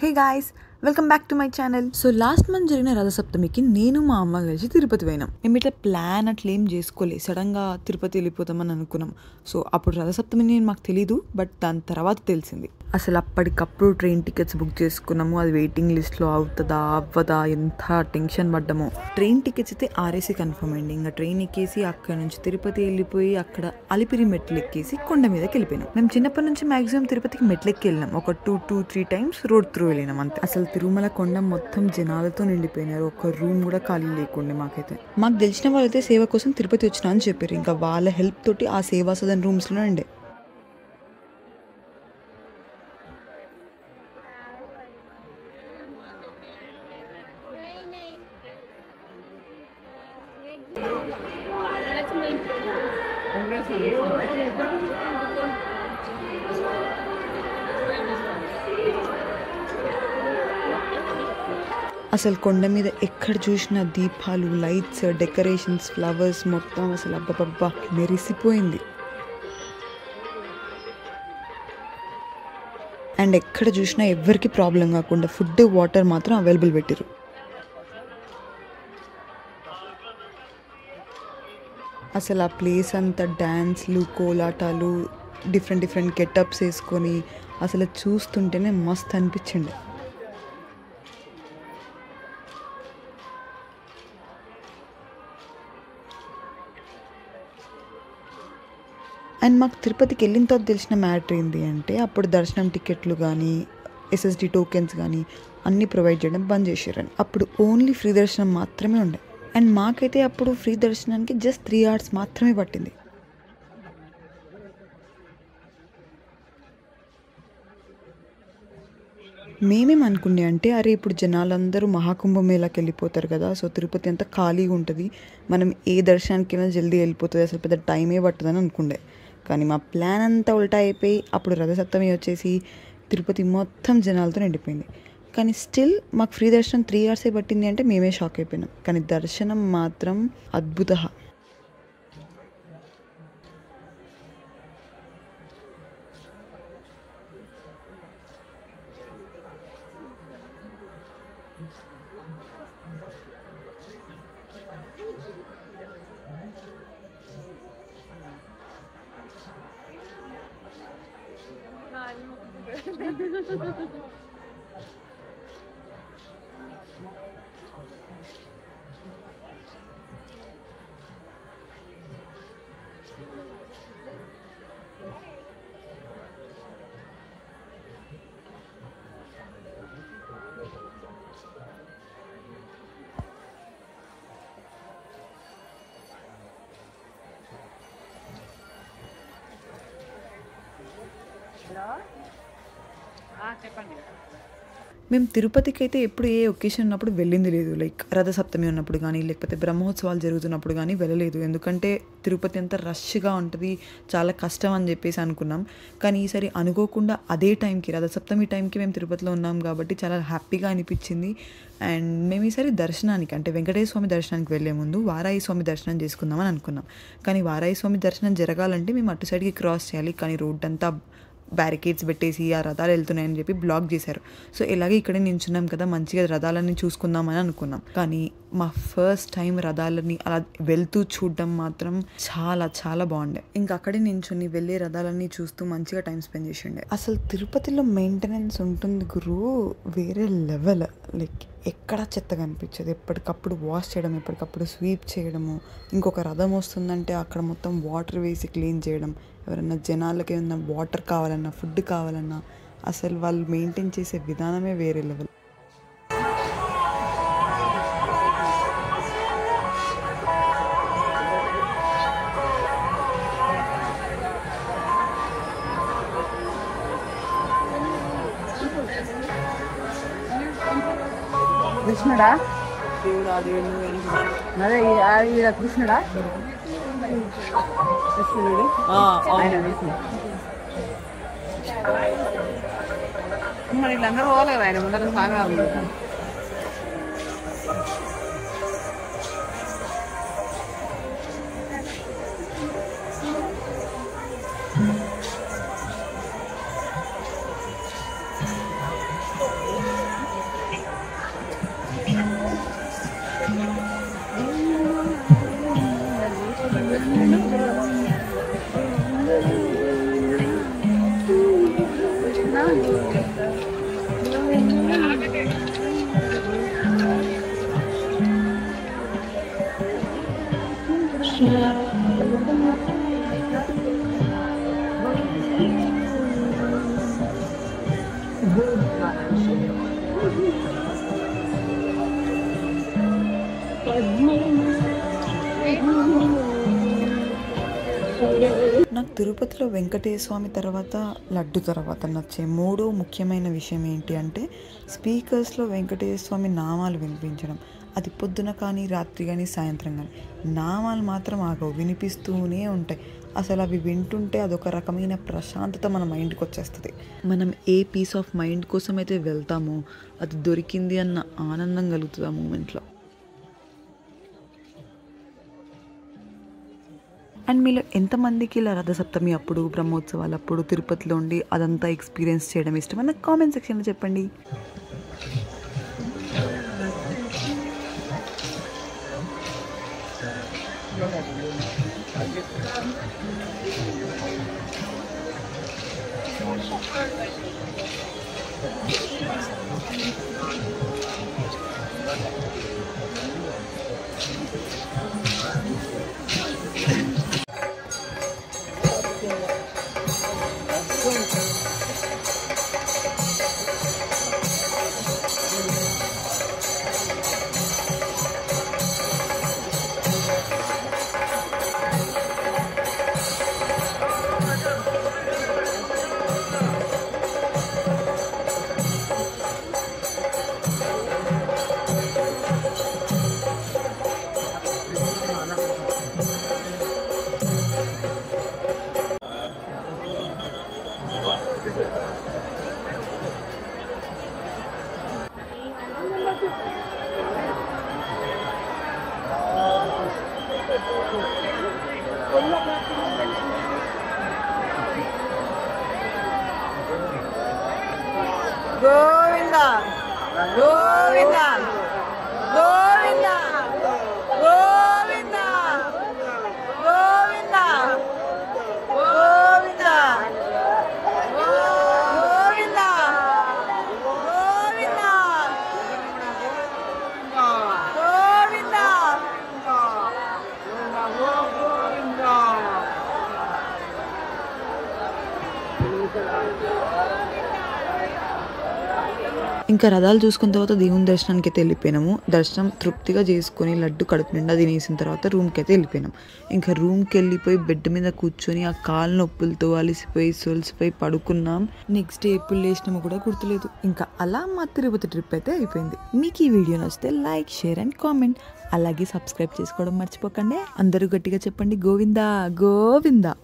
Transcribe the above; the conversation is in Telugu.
Hey guys, welcome back to my channel. So last month జరిగిన రథసప్తమికి నేను మా అమ్మ కలిసి తిరుపతి పోయినాం. మేము ఇట్లా ప్లాన్ అట్లా ఏం చేసుకోలేదు, సడన్గా తిరుపతి వెళ్ళిపోతామని అనుకున్నాం. సో అప్పుడు రథసప్తమి నేను మాకు తెలీదు, బట్ దాని తర్వాత తెలిసింది. అసలు అప్పటికప్పుడు ట్రైన్ టికెట్స్ బుక్ చేసుకున్నాము. అది వెయిటింగ్ లిస్ట్లో అవుతుందా అవ్వదా ఎంత టెన్షన్ పడ్డాము. ట్రైన్ టికెట్స్ అయితే ఆర్ఏసీ కన్ఫర్మ్ అయింది. ఇంకా ట్రైన్ ఎక్కేసి అక్కడ నుంచి తిరుపతి వెళ్ళిపోయి అక్కడ అలిపిరి మెట్లు ఎక్కేసి కొండ మీదకి వెళ్ళిపోయినాం. మేము చిన్నప్పటి నుంచి మాక్సిమం తిరుపతికి మెట్లు ఎక్కి వెళ్ళినాం. ఒక 2-3 టైమ్స్ రోడ్ త్రూ వెళ్ళినాం అంతే. అసలు తిరుమల కొండ మొత్తం జనాలతో నిండిపోయినారు. ఒక రూమ్ కూడా ఖాళీ లేకుండే. మాకు తెలిసిన వాళ్ళైతే సేవ కోసం తిరుపతి వచ్చినా అని చెప్పారు. ఇంకా వాళ్ళ హెల్ప్ తోటి ఆ సేవా సదన్ రూమ్స్లో ఉండే. అసలు కొండ మీద ఎక్కడ చూసిన దీపాలు, లైట్స్, డెకరేషన్స్, ఫ్లవర్స్ మొత్తం అసలు అబ్బబ్బబ్బా మెరిసిపోయింది. అండ్ ఎక్కడ చూసినా ఎవరికి ప్రాబ్లం కాకుండా ఫుడ్, వాటర్ మాత్రం అవైలబుల్ పెట్టారు. అసలు ఆ ప్లేస్ అంతా డ్యాన్స్లు, కోలాటాలు, డిఫరెంట్ గెటప్స్ వేసుకొని అసలు చూస్తుంటేనే మస్తు అనిపించింది. అండ్ మాకు తిరుపతికి వెళ్ళిన తర్వాత తెలిసిన మ్యాటర్ ఏంటి అంటే, అప్పుడు దర్శనం టికెట్లు కానీ ఎస్ఎస్డి టోకెన్స్ కానీ అన్నీ ప్రొవైడ్ చేయడం బంద్ చేశారని. అప్పుడు ఓన్లీ ఫ్రీ దర్శనం మాత్రమే ఉండే. అండ్ మాకైతే అప్పుడు ఫ్రీ దర్శనానికి జస్ట్ 3 hours మాత్రమే పట్టింది. మేమేం అనుకునే అంటే, అరే ఇప్పుడు జనాలందరూ మహాకుంభమేళాకి వెళ్ళిపోతారు కదా, సో తిరుపతి అంతా ఖాళీగా ఉంటుంది, మనం ఏ దర్శనానికైనా జల్దీ వెళ్ళిపోతుంది, అసలు పెద్ద టైమే పట్టదని అనుకుండే. కానీ మా ప్లాన్ అంతా ఉల్టా అయిపోయి అప్పుడు రథసప్తమి వచ్చేసి తిరుపతి మొత్తం జనాలతో నిండిపోయింది. కానీ స్టిల్ మాకు ఫ్రీ దర్శనం 3 hours పట్టింది అంటే మేమే షాక్ అయిపోయినాం. కానీ దర్శనం మాత్రం అద్భుత. చెప్పండి. మేము తిరుపతికి అయితే ఎప్పుడు ఏ ఒకేషన్ ఉన్నప్పుడు వెళ్ళింది లేదు. లైక్ రథసప్తమి ఉన్నప్పుడు కానీ, లేకపోతే బ్రహ్మోత్సవాలు జరుగుతున్నప్పుడు కానీ వెళ్ళలేదు. ఎందుకంటే తిరుపతి అంతా రష్గా ఉంటుంది, చాలా కష్టం అని చెప్పేసి అనుకున్నాం. కానీ ఈసారి అనుకోకుండా అదే టైంకి, రథసప్తమి టైంకి మేము తిరుపతిలో ఉన్నాం కాబట్టి చాలా హ్యాపీగా అనిపించింది. అండ్ మేము ఈసారి దర్శనానికి అంటే వెంకటేశ్వర స్వామి దర్శనానికి వెళ్ళే ముందు వారాహి స్వామి దర్శనం చేసుకుందామని అనుకున్నాం. కానీ వారాహి స్వామి దర్శనం జరగాలంటే మేము అటు సైడ్కి క్రాస్ చేయాలి. కానీ రోడ్ అంతా బ్యారికేడ్స్ పెట్టేసి ఆ రథాలు వెళ్తున్నాయని చెప్పి బ్లాక్ చేశారు. సో ఇలాగే ఇక్కడే నించున్నాం కదా, మంచిగా రథాలన్నీ చూసుకుందామని అనుకున్నాం. కానీ మా ఫస్ట్ టైం రథాలని అలా వెళ్తూ చూడడం మాత్రం చాలా చాలా బాగుండే. ఇంకా అక్కడే నించుని వెళ్ళే రథాలన్నీ చూస్తూ మంచిగా టైం స్పెండ్ చేసిండే. అసలు తిరుపతిలో మెయింటెనెన్స్ ఉంటుంది గురు, వేరే లెవెల్. లైక్ ఎక్కడ చెత్త కనిపించదు. ఎప్పటికప్పుడు వాష్ చేయడం, ఎప్పటికప్పుడు స్వీప్ చేయడము. ఇంకొక రథం వస్తుందంటే అక్కడ మొత్తం వాటర్ వేసి క్లీన్ చేయడం. ఎవరైనా జనాలకి ఏమన్నా వాటర్ కావాలన్నా, ఫుడ్ కావాలన్నా అసలు వాళ్ళు మెయింటైన్ చేసే విధానమే వేరే లెవెల్. కృష్ణుడా అదే కృష్ణుడా కృష్ణుడు మరి వీళ్ళందరూ పోలేదు, ఆయన ముందర సాగాలి. నాకు తిరుపతిలో వెంకటేశ్వర స్వామి తర్వాత లడ్డు తర్వాత నచ్చే మూడో ముఖ్యమైన విషయం ఏంటి అంటే స్పీకర్స్లో వెంకటేశ్వర స్వామి నామాలు వినిపించడం. అది పొద్దున కానీ రాత్రి కానీ సాయంత్రం కానీ నామాలు మాత్రం ఆగవు, వినిపిస్తూనే ఉంటాయి. అసలు అవి వింటుంటే అదొక రకమైన ప్రశాంతత మన మైండ్కి వచ్చేస్తుంది. మనం ఏ పీస్ ఆఫ్ మైండ్ కోసం అయితే వెళ్తామో అది దొరికింది అన్న ఆనందం కలుగుతుంది ఆ మూమెంట్లో. అండ్ మీలో ఎంతమందికి ఇలా రథసప్తమి అప్పుడు బ్రహ్మోత్సవాలు అప్పుడు తిరుపతిలో ఉండి అదంతా ఎక్స్పీరియన్స్ చేయడం ఇష్టం నాకు కామెంట్ సెక్షన్లో చెప్పండి. గోవింద గోవింద గోవింద గోవింద గోవింద గోవింద గోవింద ఇంకా రథాలు చూసుకున్న తర్వాత దేవుని దర్శనానికి అయితే వెళ్ళిపోయినాము. దర్శనం తృప్తిగా చేసుకొని లడ్డు కడుపు నిండా తినేసిన తర్వాత రూమ్కి అయితే వెళ్ళిపోయినాం. ఇంకా రూమ్కి వెళ్ళిపోయి బెడ్ మీద కూర్చొని ఆ కాళ్ళ నొప్పులతో అలిసిపోయి సొలిసిపోయి పడుకున్నాం. నెక్స్ట్ డే ఎప్పుడు లేచినామో కూడా గుర్తులేదు. ఇంకా అలా మా తిరుపతి ట్రిప్ అయితే అయిపోయింది. మీకు ఈ వీడియో నచ్చితే లైక్, షేర్ అండ్ కామెంట్, అలాగే సబ్స్క్రైబ్ చేసుకోవడం మర్చిపోకండి. అందరూ గట్టిగా చెప్పండి గోవిందా గోవిందా.